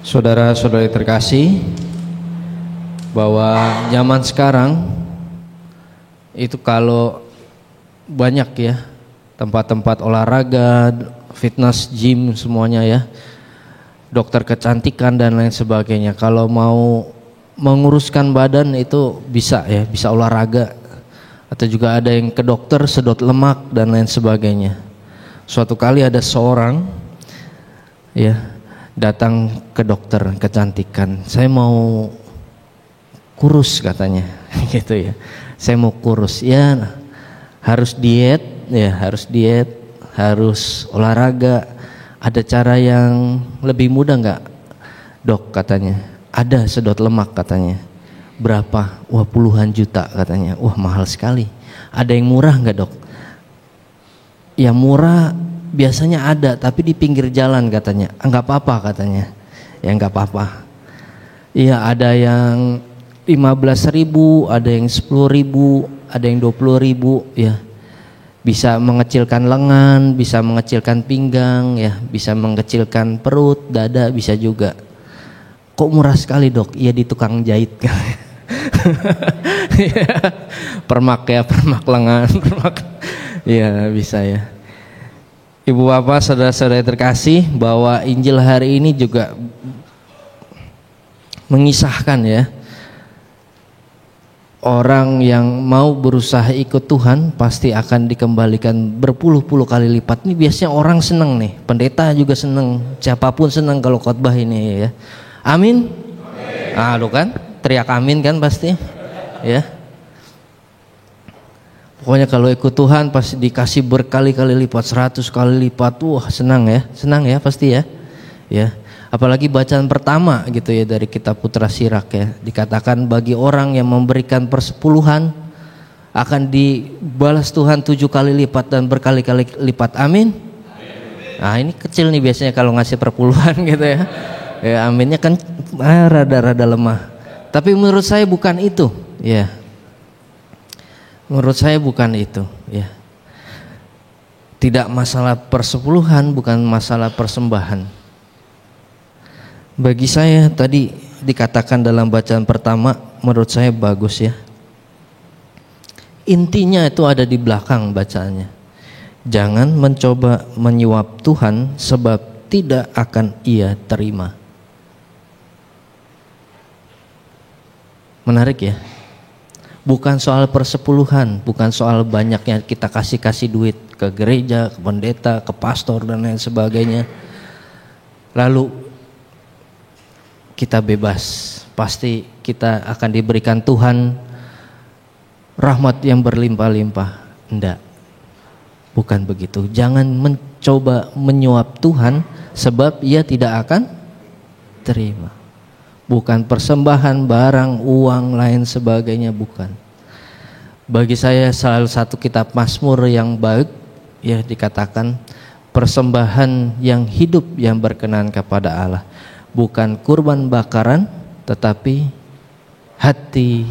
Saudara-saudari terkasih, bahwa zaman sekarang itu kalau banyak ya tempat-tempat olahraga, fitness, gym semuanya ya, dokter kecantikan dan lain sebagainya. Kalau mau menguruskan badan itu bisa ya, bisa olahraga, atau juga ada yang ke dokter sedot lemak dan lain sebagainya. Suatu kali ada seorang ya datang ke dokter kecantikan, saya mau kurus katanya, gitu ya. Saya mau kurus, ya harus diet, harus olahraga. Ada cara yang lebih mudah nggak, dok? Katanya ada, sedot lemak katanya. Berapa? Wah, puluhan juta katanya. Wah, mahal sekali. Ada yang murah nggak, dok? Ya murah biasanya ada, tapi di pinggir jalan katanya. Enggak apa-apa katanya. Ya enggak apa-apa. Iya, ada yang 15.000, ada yang 10.000, ada yang 20.000 ya. Bisa mengecilkan lengan, bisa mengecilkan pinggang ya, bisa mengecilkan perut, dada bisa juga. Kok murah sekali, dok? Iya, di tukang jahit. Permak ya, permak lengan, permak. Iya, bisa ya. Ibu bapak, saudara-saudara terkasih, bahwa Injil hari ini juga mengisahkan ya, orang yang mau berusaha ikut Tuhan pasti akan dikembalikan berpuluh-puluh kali lipat. Ini biasanya orang senang nih, pendeta juga senang, siapapun senang kalau khotbah ini ya. Amin. Ah, lu kan teriak amin kan pasti ya. Pokoknya kalau ikut Tuhan pasti dikasih berkali-kali lipat, 100 kali lipat. Wah, senang ya pasti ya. Ya, apalagi bacaan pertama gitu ya dari kitab Putra Sirak ya. Dikatakan bagi orang yang memberikan persepuluhan akan dibalas Tuhan 7 kali lipat dan berkali-kali lipat. Amin. Nah, ini kecil nih biasanya kalau ngasih perpuluhan gitu ya. Ya, aminnya kan rada-rada lemah. Tapi menurut saya bukan itu ya. Menurut saya bukan itu ya. Tidak masalah persepuluhan, bukan masalah persembahan. Bagi saya tadi dikatakan dalam bacaan pertama, menurut saya bagus ya. Intinya itu ada di belakang bacaannya. Jangan mencoba menyuap Tuhan sebab tidak akan Ia terima. Menarik ya. Bukan soal persepuluhan, bukan soal banyaknya kita kasih duit ke gereja, ke pendeta, ke pastor dan lain sebagainya. Lalu kita bebas, pasti kita akan diberikan Tuhan rahmat yang berlimpah-limpah. Enggak, bukan begitu. Jangan mencoba menyuap Tuhan sebab Ia tidak akan terima. Bukan persembahan, barang, uang, lain sebagainya, bukan. Bagi saya salah satu kitab Mazmur yang baik ya, dikatakan persembahan yang hidup yang berkenan kepada Allah. Bukan kurban bakaran, tetapi hati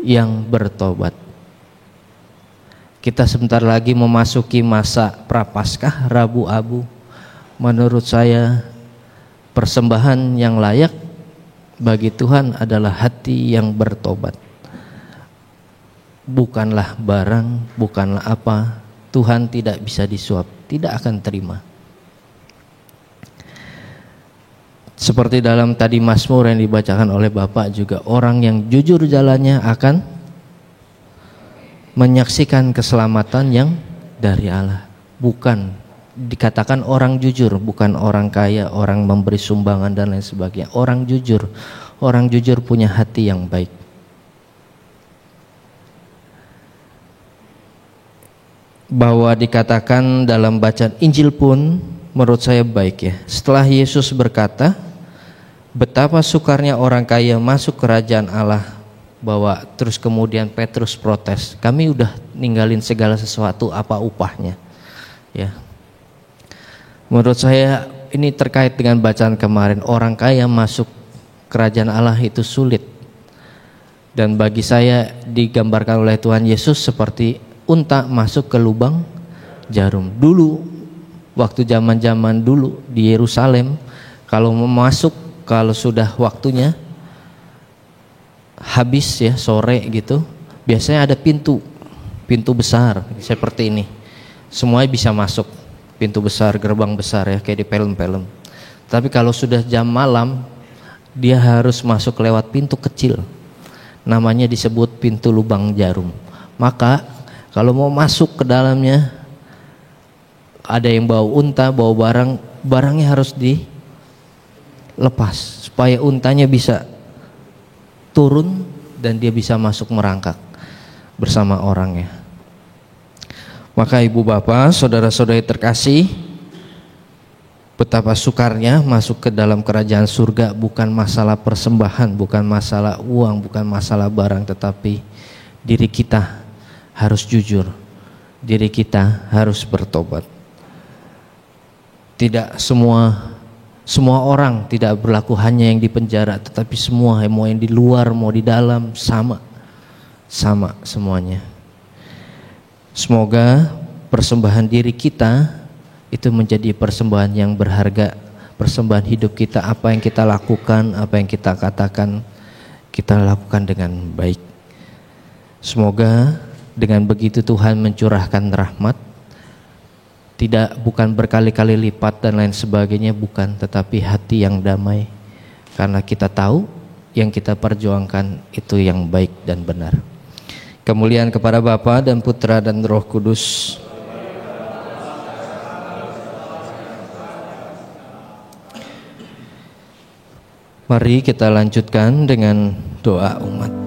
yang bertobat. Kita sebentar lagi memasuki masa Prapaskah, Rabu Abu. Menurut saya persembahan yang layak bagi Tuhan adalah hati yang bertobat. Bukanlah barang, bukanlah apa. Tuhan tidak bisa disuap, tidak akan terima. Seperti dalam tadi Mazmur yang dibacakan oleh Bapak juga, orang yang jujur jalannya akan menyaksikan keselamatan yang dari Allah. Bukan dikatakan orang jujur, bukan orang kaya, orang memberi sumbangan dan lain sebagainya. Orang jujur punya hati yang baik. Bahwa dikatakan dalam bacaan Injil pun menurut saya baik ya. Setelah Yesus berkata, betapa sukarnya orang kaya masuk kerajaan Allah, bahwa terus kemudian Petrus protes, kami udah ninggalin segala sesuatu, apa upahnya? Ya. Menurut saya ini terkait dengan bacaan kemarin, orang kaya masuk kerajaan Allah itu sulit. Dan bagi saya digambarkan oleh Tuhan Yesus seperti unta masuk ke lubang jarum. Dulu, waktu zaman-zaman dulu di Yerusalem, Kalau mau masuk, kalau sudah waktunya habis ya, sore gitu, biasanya ada pintu besar seperti ini. Semuanya bisa masuk, pintu besar, gerbang besar ya, kayak di film-film. Tapi kalau sudah jam malam, dia harus masuk lewat pintu kecil. Namanya disebut pintu lubang jarum. Maka kalau mau masuk ke dalamnya, ada yang bawa unta, bawa barangnya harus dilepas supaya untanya bisa turun dan dia bisa masuk merangkak bersama orangnya. Maka ibu bapak, saudara-saudari terkasih, betapa sukarnya masuk ke dalam kerajaan surga bukan masalah persembahan, bukan masalah uang, bukan masalah barang, tetapi diri kita harus jujur, diri kita harus bertobat. Tidak semua orang tidak berlaku hanya yang di penjara, tetapi semua, mau yang di luar, mau di dalam, sama semuanya. Semoga persembahan diri kita itu menjadi persembahan yang berharga, persembahan hidup kita. Apa yang kita lakukan, apa yang kita katakan, kita lakukan dengan baik. Semoga dengan begitu Tuhan mencurahkan rahmat, bukan berkali-kali lipat dan lain sebagainya, bukan, tetapi hati yang damai, karena kita tahu yang kita perjuangkan itu yang baik dan benar. Kemuliaan kepada Bapa dan Putra dan Roh Kudus. Mari kita lanjutkan dengan doa umat.